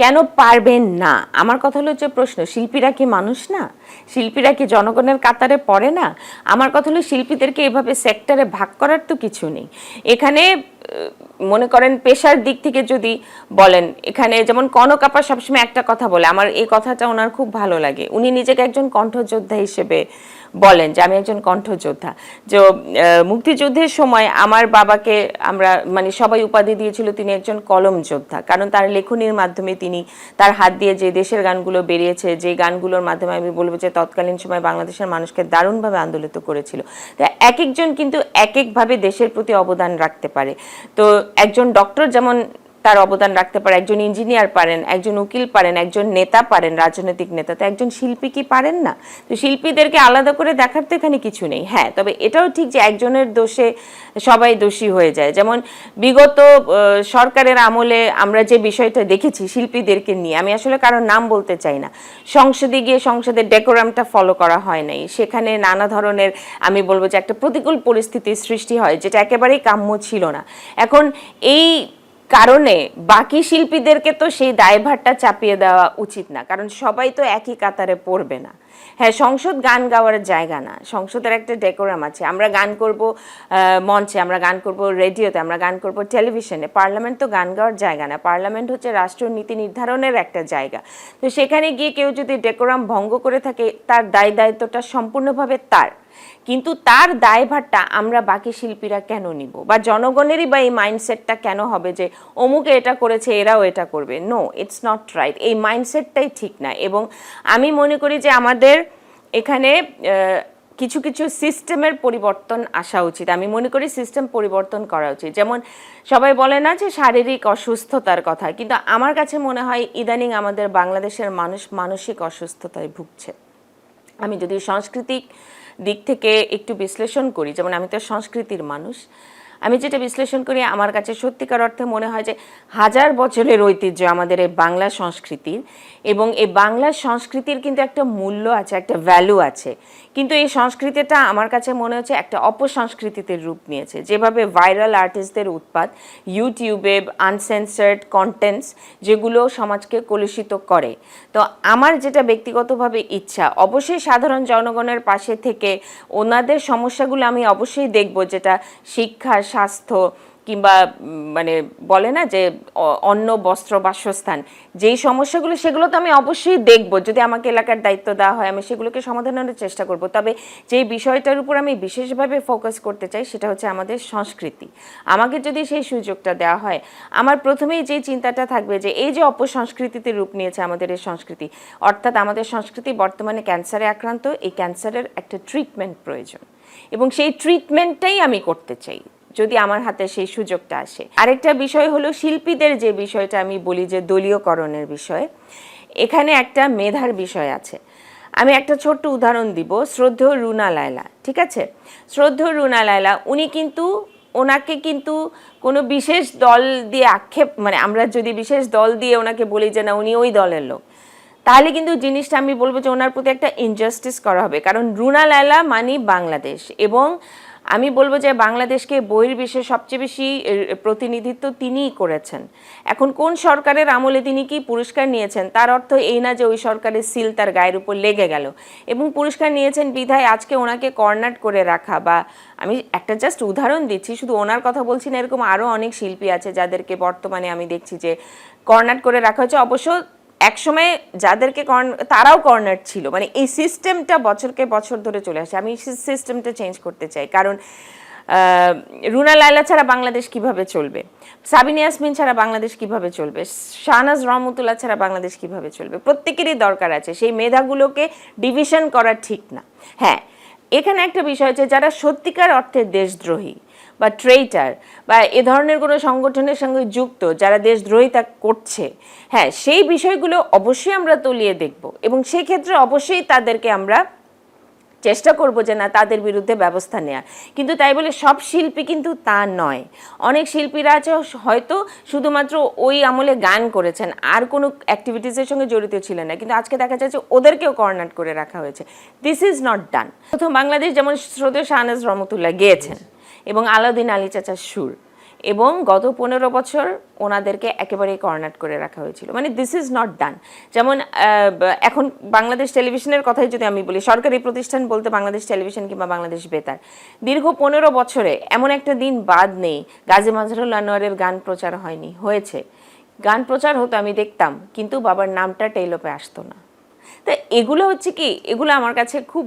কেন পারবেন না? আমার কথা হলো যে প্রশ্ন, শিল্পীরা কি মানুষ না? শিল্পীরা কি জনগণের কাতারে পড়ে না? আমার কথা হলো শিল্পীদেরকে এভাবে সেক্টরে ভাগ করার তো কিছু নেই এখানে। মনে করেন পেশার দিক থেকে যদি বলেন, এখানে যেমন কনক আপা সবসময় একটা কথা বলে, আমার এই কথাটা ওনার খুব ভালো লাগে। উনি নিজেকে একজন কণ্ঠযোদ্ধা হিসেবে বলেন যে আমি একজন কণ্ঠযোদ্ধা। যে মুক্তিযুদ্ধের সময় আমার বাবাকে আমরা মানে সবাই উপাধি দিয়েছিল তিনি একজন কলম যোদ্ধা, কারণ তার লেখনীর মাধ্যমে তিনি তার হাত দিয়ে যে দেশের গানগুলো বেরিয়েছে, যে গানগুলোর মাধ্যমে আমি বলবো যে তৎকালীন সময় বাংলাদেশের মানুষকে দারুণভাবে আন্দোলিত করেছিল। তো এক একজন কিন্তু এক একভাবে দেশের প্রতি অবদান রাখতে পারে। তো একজন ডক্টর যেমন তার অবদান রাখতে পারে, একজন ইঞ্জিনিয়ার পারেন, একজন উকিল পারেন, একজন নেতা পারেন, রাজনৈতিক নেতা। তো একজন শিল্পী কি পারেন না? তো শিল্পীদেরকে আলাদা করে দেখার তো এখানে কিছু নেই। হ্যাঁ, তবে এটাও ঠিক যে একজনের দোষে সবাই দোষী হয়ে যায়। যেমন বিগত সরকারের আমলে আমরা যে বিষয়টা দেখেছি শিল্পীদেরকে নিয়ে, আমি আসলে কারোর নাম বলতে চাই না, সংসদে গিয়ে সংসদের ডেকোরামটা ফলো করা হয় নাই, সেখানে নানা ধরনের আমি বলবো যে একটা প্রতিকূল পরিস্থিতির সৃষ্টি হয় যেটা একেবারেই কাম্য ছিল না। এখন এই কারণে বাকি শিল্পীদেরকে তো সেই দায়ভারটা চাপিয়ে দেওয়া উচিত না, কারণ সবাই তো একই কাতারে পড়বে না। হ্যাঁ, সংসদ গান গাওয়ার জায়গা না, সংসদের একটা ডেকোরাম আছে। আমরা গান করব মঞ্চে, আমরা গান করব রেডিওতে, আমরা গান করব টেলিভিশনে। পার্লামেন্ট তো গান গাওয়ার জায়গা না, পার্লামেন্ট হচ্ছে রাষ্ট্রীয় নীতি নির্ধারণের একটা জায়গা। তো সেখানে গিয়ে কেউ যদি ডেকোরাম ভঙ্গ করে থাকে তার দায়িত্বটা সম্পূর্ণভাবে তার, কিন্তু তার দায়ভারটা আমরা বাকি শিল্পীরা কেন নিব? বা জনগণেরই বা এই মাইন্ডসেটটা কেন হবে যে অমুকে এটা করেছে এরাও এটা করবে? No, it's not right. এই মাইন্ডসেটটাই ঠিক না। এবং আমি মনে করি যে আমাদের এখানে কিছু কিছু সিস্টেমের পরিবর্তন আসা উচিত। আমি মনে করি সিস্টেম পরিবর্তন করা উচিত। যেমন সবাই বলে না যে শারীরিক অসুস্থতার কথা, কিন্তু আমার কাছে মনে হয় ইদানিং আমাদের বাংলাদেশের মানুষ মানসিক অসুস্থতায় ভুগছে। আমি যদি সাংস্কৃতিক দিক থেকে একটু বিশ্লেষণ করি, যেমন আমি তো সংস্কৃতির মানুষ, আমি যেটা বিশ্লেষণ করি আমার কাছে সত্যিকার অর্থে মনে হয় যে হাজার বছরের ঐতিহ্য আমাদের এই বাংলা সংস্কৃতির, এবং এই বাংলা সংস্কৃতির কিন্তু একটা মূল্য আছে, একটা ভ্যালু আছে। কিন্তু এই সংস্কৃতিটা আমার কাছে মনে হচ্ছে একটা অপসংস্কৃতিতে রূপ নিয়েছে। যেভাবে ভাইরাল আর্টিস্টদের উৎপাত, ইউটিউবে আনসেন্সার্ড কন্টেন্টস যেগুলো সমাজকে কলুষিত করে। তো আমার যেটা ব্যক্তিগতভাবে ইচ্ছা, অবশ্যই সাধারণ জনগণের পাশে থেকে ওনাদের সমস্যাগুলো আমি অবশ্যই দেখব, যেটা শিক্ষা, স্বাস্থ্য কিংবা মানে বলে না যে অন্ন, বস্ত্র, বাসস্থান, যেই সমস্যাগুলো সেগুলো তো আমি অবশ্যই দেখব। যদি আমাকে এলাকার দায়িত্ব দেওয়া হয় আমি সেগুলোকে সমাধানের চেষ্টা করব। তবে যেই বিষয়টার উপর আমি বিশেষভাবে ফোকাস করতে চাই সেটা হচ্ছে আমাদের সংস্কৃতি। আমাকে যদি সেই সুযোগটা দেওয়া হয়, আমার প্রথমেই যে চিন্তাটা থাকবে যে এই যে অপসংস্কৃতিতে রূপ নিয়েছে আমাদের এই সংস্কৃতি, অর্থাৎ আমাদের সংস্কৃতি বর্তমানে ক্যান্সারে আক্রান্ত, এই ক্যান্সারের একটা ট্রিটমেন্ট প্রয়োজন, এবং সেই ট্রিটমেন্টটাই আমি করতে চাই যদি আমার হাতে সেই সুযোগটা আসে। আরেকটা বিষয় হলো শিল্পীদের যে বিষয়টা আমি বলি যে দলীয়করণের বিষয়, এখানে একটা মেধার বিষয় আছে। আমি একটা ছোট্ট উদাহরণ দিব, শ্রদ্ধেয় রুনা লায়লা, ঠিক আছে? শ্রদ্ধেয় রুনা লায়লা উনি কিন্তু, ওনাকে কিন্তু কোনো বিশেষ দল দিয়ে আক্ষেপ, মানে আমরা যদি বিশেষ দল দিয়ে ওনাকে বলি যে না উনি ওই দলের লোক, তাহলে কিন্তু জিনিসটা আমি বলবো যে ওনার প্রতি একটা ইনজাস্টিস করা হবে। কারণ রুনা লায়লা মানে বাংলাদেশ, এবং আমি বলবো যে বাংলাদেশকে বহির্বিশ্বে সবচেয়ে বেশি প্রতিনিধিত্ব তিনিই করেছেন। এখন কোন সরকারের আমলে তিনি কি পুরস্কার নিয়েছেন তার অর্থ এই না যে ওই সরকারের সিল তার গায়ের উপর লেগে গেল, এবং পুরস্কার নিয়েছেন বিধায় আজকে ওনাকে কর্নার করে রাখা। বা আমি একটা জাস্ট উদাহরণ দিচ্ছি, শুধু ওনার কথা বলছি না, এরকম আরও অনেক শিল্পী আছে যাদেরকে বর্তমানে আমি দেখছি যে কর্নার করে রাখা হচ্ছে। অবশ্য একসময় যাদেরকে তারাও কর্নার ছিল। মানে এই সিস্টেমটা বছরকে বছর ধরে চলে আসে। আমি সিস্টেমটা চেঞ্জ করতে চাই, কারণ রুনা লায়লা ছাড়া বাংলাদেশ কিভাবে চলবে? সাবিনা ইয়াসমিন ছাড়া বাংলাদেশ কিভাবে চলবে? শাহনাজ রহমতুল্লাহ ছাড়া বাংলাদেশ কিভাবে চলবে? প্রত্যেকেরই দরকার আছে, সেই মেধাগুলোকে ডিভিশন করা ঠিক না। হ্যাঁ, এখানে একটা বিষয় হচ্ছে যারা সত্যিকার অর্থে দেশদ্রোহী বা ট্রেইটার বা এ ধরনের কোনো সংগঠনের সঙ্গে যুক্ত, যারা দেশদ্রোহিতা করছে, হ্যাঁ সেই বিষয়গুলো অবশ্যই আমরা তলিয়ে দেখব, এবং সেই ক্ষেত্রে অবশ্যই তাদেরকে আমরা চেষ্টা করব যে না তাদের বিরুদ্ধে ব্যবস্থা নেওয়া। কিন্তু তাই বলে সব শিল্পী কিন্তু তা নয়। অনেক শিল্পীরা আছে হয়তো শুধুমাত্র ওই আমলে গান করেছেন, আর কোনো অ্যাক্টিভিটিসের সঙ্গে জড়িত ছিলেন না, কিন্তু আজকে দেখা যাচ্ছে ওদেরকেও কর্নার করে রাখা হয়েছে। This is not done. প্রথম বাংলাদেশ যেমন শ্রদ্ধেয় শাহনাজ রহমতুল্লাহ গেয়েছেন, এবং আলাউদ্দিন আলী চাচার সুর, এবং গত 15 বছর ওনাদেরকে একেবারেই কর্নার করে রাখা হয়েছিল, মানে দিস ইজ নট ডান। যেমন এখন বাংলাদেশ টেলিভিশনের কথাই যদি আমি বলি, সরকারি প্রতিষ্ঠান বলতে বাংলাদেশ টেলিভিশন কিংবা বাংলাদেশ বেতার, দীর্ঘ 15 বছরে এমন একটা দিন বাদ নেই গাজী মাজহারুল আনোয়ারের গান প্রচার হয়নি। হয়েছে, গান প্রচার হতো, আমি দেখতাম, কিন্তু বাবার নামটা টেলিপে আসতো না। তো এগুলো হচ্ছে কি, এগুলো আমার কাছে খুব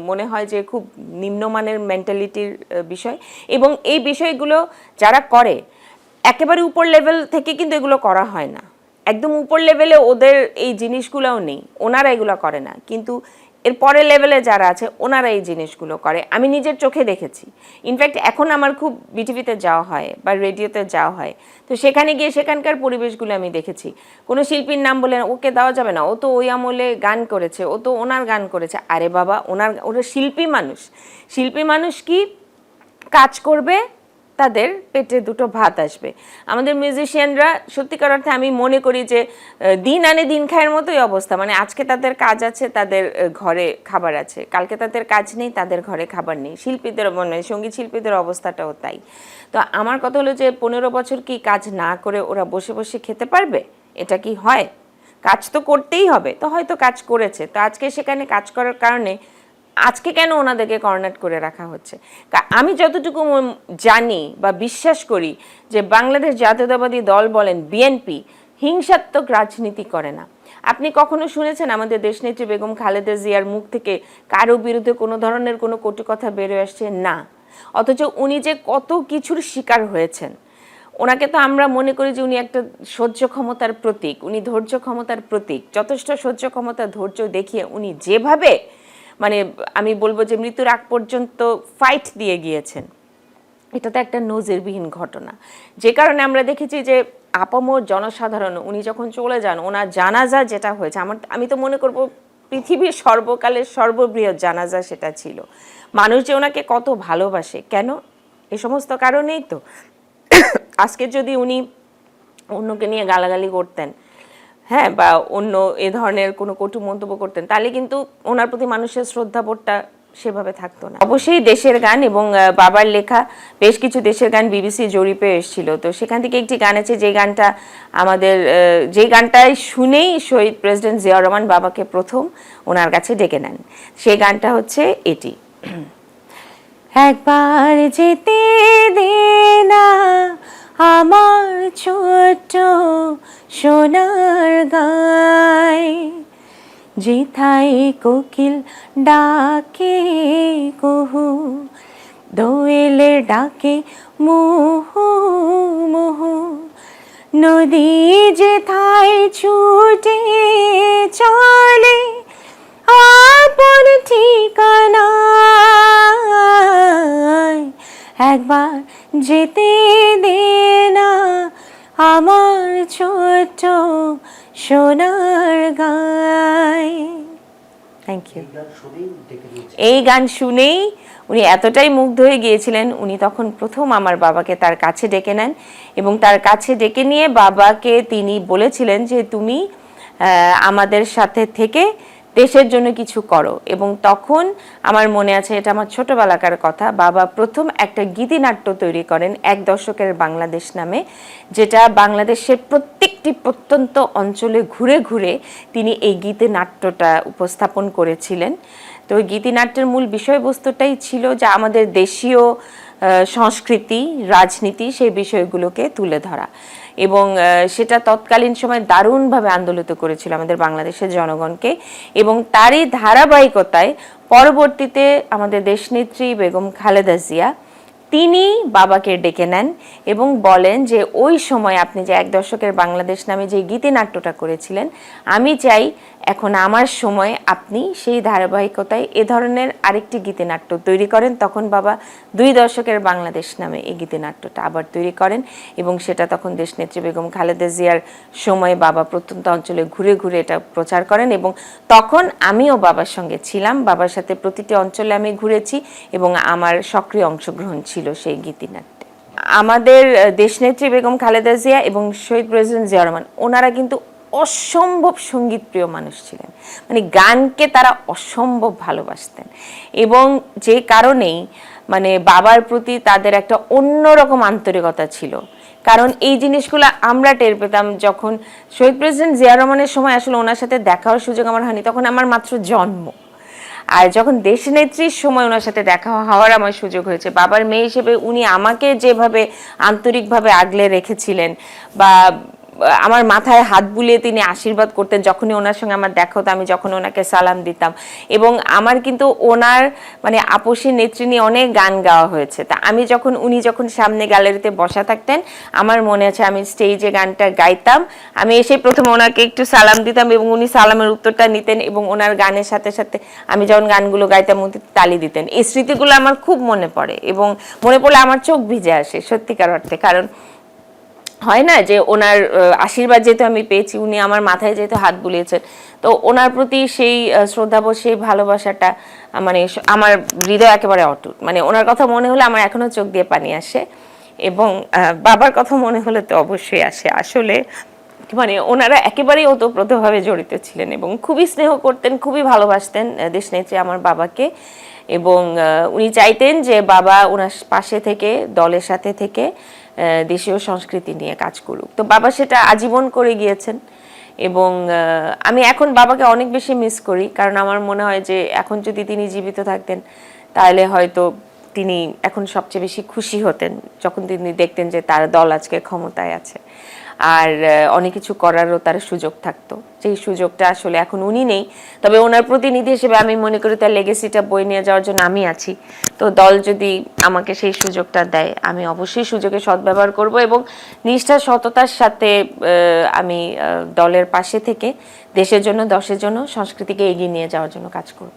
মনে হয় যে খুব নিম্নমানের মেন্টালিটির বিষয়, এবং এই বিষয়গুলো যারা করে একেবারে উপর লেভেল থেকে কিন্তু এগুলো করা হয় না, একদম উপর লেভেলে ওদের এই জিনিসগুলোও নেই, ওনারা এগুলো করে না, কিন্তু এর পরের লেভেলে যারা আছে ওনারা এই জিনিসগুলো করে। আমি নিজের চোখে দেখেছি। ইনফ্যাক্ট এখন আমার খুব বিটিভিতে যাওয়া হয় বা রেডিওতে যাওয়া হয়, তো সেখানে গিয়ে সেখানকার পরিবেশগুলো আমি দেখেছি। কোনো শিল্পীর নাম বলে ওকে দেওয়া যাবে না, ও তো ওই আমলে গান করেছে, ও তো ওনার গান করেছে। আরে বাবা, ওরা শিল্পী মানুষ। শিল্পী মানুষ কি কাজ করবে, তাদের পেটে দুটো ভাত আসবে। আমাদের মিউজিশিয়ানরা সত্যিকার অর্থে আমি মনে করি যে দিন আনে দিন খায়ের মতোই অবস্থা, মানে আজকে তাদের কাজ আছে, তাদের ঘরে খাবার আছে, কালকে তাদের কাজ নেই, তাদের ঘরে খাবার নেই। শিল্পীদের মানে সঙ্গীত শিল্পীদের অবস্থাটাও তাই। তো আমার কথা হলো যে 15 বছর কি কাজ না করে ওরা বসে বসে খেতে পারবে? এটা কি হয়? কাজ তো করতেই হবে। তো হয়তো কাজ করেছে, তো আজকে সেখানে কাজ করার কারণে আজকে কেন ওনাদেরকে কর্নার করে রাখা হচ্ছে? আমি যতটুকু জানি বা বিশ্বাস করি যে বাংলাদেশ জাতীয়তাবাদী দল বলেন বিএনপি হিংসাত্মক রাজনীতি করে না। আপনি কখনো শুনেছেন আমাদের দেশনেত্রী বেগম খালেদা জিয়ার মুখ থেকে কারো বিরুদ্ধে কোনো ধরনের কোনো কটু কথা বেরোয় আসছে? না। অথচ উনি যে কত কিছুর শিকার হয়েছেন, ওনাকে তো আমরা মনে করি যে উনি একটা সহ্য ক্ষমতার প্রতীক, উনি ধৈর্য ক্ষমতার প্রতীক। যথেষ্ট সহ্য ক্ষমতা, ধৈর্য দেখিয়ে উনি যেভাবে, মানে আমি বলবো যে মৃত্যুর আগ পর্যন্ত ফাইট দিয়ে গিয়েছেন, এটা তো একটা নজিরবিহীন ঘটনা। যে কারণে আমরা দেখেছি যে আপামর জনসাধারণ উনি যখন চলে যান, ওনার জানাজা যেটা হয়েছে, আমি তো মনে করব পৃথিবীর সর্বকালের সর্ববৃহৎ জানাজা সেটা ছিল। মানুষ যে ওনাকে কত ভালোবাসে, কেন? এই সমস্ত কারণেই তো। আজকে যদি উনি অন্যকে নিয়ে গালাগালি করতেন, হ্যাঁ, বা অন্য এ ধরনের কোনো কটু মন্তব্য করতেন, তাহলে কিন্তু ওনার প্রতি মানুষের শ্রদ্ধাবোধটা সেভাবে থাকতো না। অবশ্যই দেশের গান এবং বাবার লেখা বেশ কিছু দেশের গান বিবিসি জরিপে এসেছিল, তো সেখান থেকে একটি গান আছে যে গানটা আমাদের, যে গানটায় শুনেই শহীদ প্রেসিডেন্ট জিয়াউর রহমান বাবাকে প্রথম ওনার কাছে ডেকে নেন। সেই গানটা হচ্ছে এটি, একবার যেতে দে না আমার ছোট্ট সোনার গায়, যেথায় কোকিল ডাকে কুহু, দোয়েলের ডাকে মুহু মুহু, নদী যেথায় ছুটে চলে আপন ঠিকানায়, একবার যেতে দে না আমার ছোট্ট সোনার গায়। Thank you. এই গান শুনেই উনি এতটাই মুগ্ধ হয়ে গিয়েছিলেন, উনি তখন প্রথম আমার বাবাকে তার কাছে ডেকে নেন এবং তার কাছে ডেকে নিয়ে বাবাকে তিনি বলেছিলেন যে তুমি আমাদের সাথে থেকে দেশের জন্য কিছু করো। এবং তখন আমার মনে আছে, এটা আমার ছোটবেলাকার কথা, বাবা প্রথম একটা গীতিনাট্য তৈরি করেন এক দশকের বাংলাদেশ নামে, যেটা বাংলাদেশের প্রত্যেকটি প্রত্যন্ত অঞ্চলে ঘুরে ঘুরে তিনি এই গীতিনাট্যটা উপস্থাপন করেছিলেন। তো ওই গীতিনাট্যের মূল বিষয়বস্তুটাই ছিল যে আমাদের দেশীয় সংস্কৃতি, রাজনীতি, সেই বিষয়গুলোকে তুলে ধরা, এবং সেটা তৎকালীন সময় দারুণভাবে আন্দোলিত করেছিল আমাদের বাংলাদেশের জনগণকে। এবং তারই ধারাবাহিকতায় পরবর্তীতে আমাদের দেশনেত্রী বেগম খালেদা জিয়া তিনি বাবাকে ডেকে নেন এবং বলেন যে ওই সময় আপনি যে এক দশকের বাংলাদেশ নামে যে গীতিনাট্যটা করেছিলেন, আমি চাই এখন আমার সময় আপনি সেই ধারাবাহিকতায় এ ধরনের আরেকটি গীতিনাট্য তৈরি করেন। তখন বাবা 2 দশকের বাংলাদেশ নামে এই গীতিনাট্যটা আবার তৈরি করেন এবং সেটা তখন দেশনেত্রী বেগম খালেদা জিয়ার সময় বাবা প্রত্যন্ত অঞ্চলে ঘুরে ঘুরে এটা প্রচার করেন। এবং তখন আমিও বাবার সঙ্গে ছিলাম, বাবার সাথে প্রতিটি অঞ্চলে আমি ঘুরেছি এবং আমার সক্রিয় অংশগ্রহণ ছিল সেই গীতিনাট্যে। আমাদের দেশনেত্রী বেগম খালেদা জিয়া এবং শহীদ প্রেসিডেন্ট জিয়াউর রহমান, ওনারা কিন্তু অসম্ভব সঙ্গীতপ্রিয় মানুষ ছিলেন, মানে গানকে তারা অসম্ভব ভালোবাসতেন। এবং যে কারণেই মানে বাবার প্রতি তাদের একটা অন্যরকম আন্তরিকতা ছিল। কারণ এই জিনিসগুলো আমরা টের পেতাম যখন শহীদ প্রেসিডেন্ট জিয়া রহমানের সময় আসলে ওনার সাথে দেখা হওয়ার সুযোগ আমার হয়নি, তখন আমার মাত্র জন্ম। আর যখন দেশনেত্রীর সময় ওনার সাথে দেখা হওয়ার আমার সুযোগ হয়েছে, বাবার মেয়ে হিসেবে উনি আমাকে যেভাবে আন্তরিকভাবে আগলে রেখেছিলেন বা আমার মাথায় হাত বুলিয়ে তিনি আশীর্বাদ করতেন যখনই ওনার সঙ্গে আমার দেখা হতো, আমি যখন ওনাকে সালাম দিতাম। এবং আমার কিন্তু ওনার মানে আপসী নেত্রী নিয়ে অনেক গান গাওয়া হয়েছে। তা আমি যখন উনি যখন সামনে গ্যালারিতে বসা থাকতেন, আমার মনে আছে আমি স্টেজে গানটা গাইতাম, আমি এসে প্রথমে ওনাকে একটু সালাম দিতাম এবং উনি সালামের উত্তরটা নিতেন এবং ওনার গানের সাথে সাথে আমি যখন গানগুলো গাইতাম উনি তালি দিতেন। এই স্মৃতিগুলো আমার খুব মনে পড়ে এবং মনে পড়লে আমার চোখ ভিজে আসে সত্যিকার অর্থে। কারণ হয় না যে ওনার আশীর্বাদ যেহেতু আমি পেয়েছি, উনি আমার মাথায় যেহেতু হাত বুলিয়েছেন, তো ওনার প্রতি সেই শ্রদ্ধাবোধ, সেই ভালোবাসাটা মানে আমার হৃদয় একেবারে অটুট। মানে ওনার কথা মনে হলে আমার এখনো চোখ দিয়ে পানি আসে এবং বাবার কথা মনে হলে তো অবশ্যই আসে। আসলে মানে ওনারা একেবারেই ওতপ্রোতভাবে জড়িত ছিলেন এবং খুবই স্নেহ করতেন, খুবই ভালোবাসতেন দেশনেত্রী আমার বাবাকে। এবং উনি চাইতেন যে বাবা ওনার পাশে থেকে, দলের সাথে থেকে দেশীয় সংস্কৃতি নিয়ে কাজ করুক। তো বাবা সেটা আজীবন করে গিয়েছেন এবং আমি এখন বাবাকে অনেক বেশি মিস করি। কারণ আমার মনে হয় যে এখন যদি তিনি জীবিত থাকতেন তাহলে হয়তো তিনি এখন সবচেয়ে বেশি খুশি হতেন যখন তিনি দেখতেন যে তার দল আজকে ক্ষমতায় আছে আর অনেক কিছু করারও তার সুযোগ থাকতো। যেই সুযোগটা আসলে এখন উনি নেই। তবে ওনার প্রতিনিধি হিসেবে আমি মনে করি তার লেগেসিটা বয়ে নিয়ে যাওয়ার জন্য আমি আছি। তো দল যদি আমাকে সেই সুযোগটা দেয় আমি অবশ্যই সুযোগে সদ্ব্যবহার করব এবং নিষ্ঠা সততার সাথে আমি দলের পাশে থেকে দেশের জন্য, দশের জন্য, সংস্কৃতিকে এগিয়ে নিয়ে যাওয়ার জন্য কাজ করব।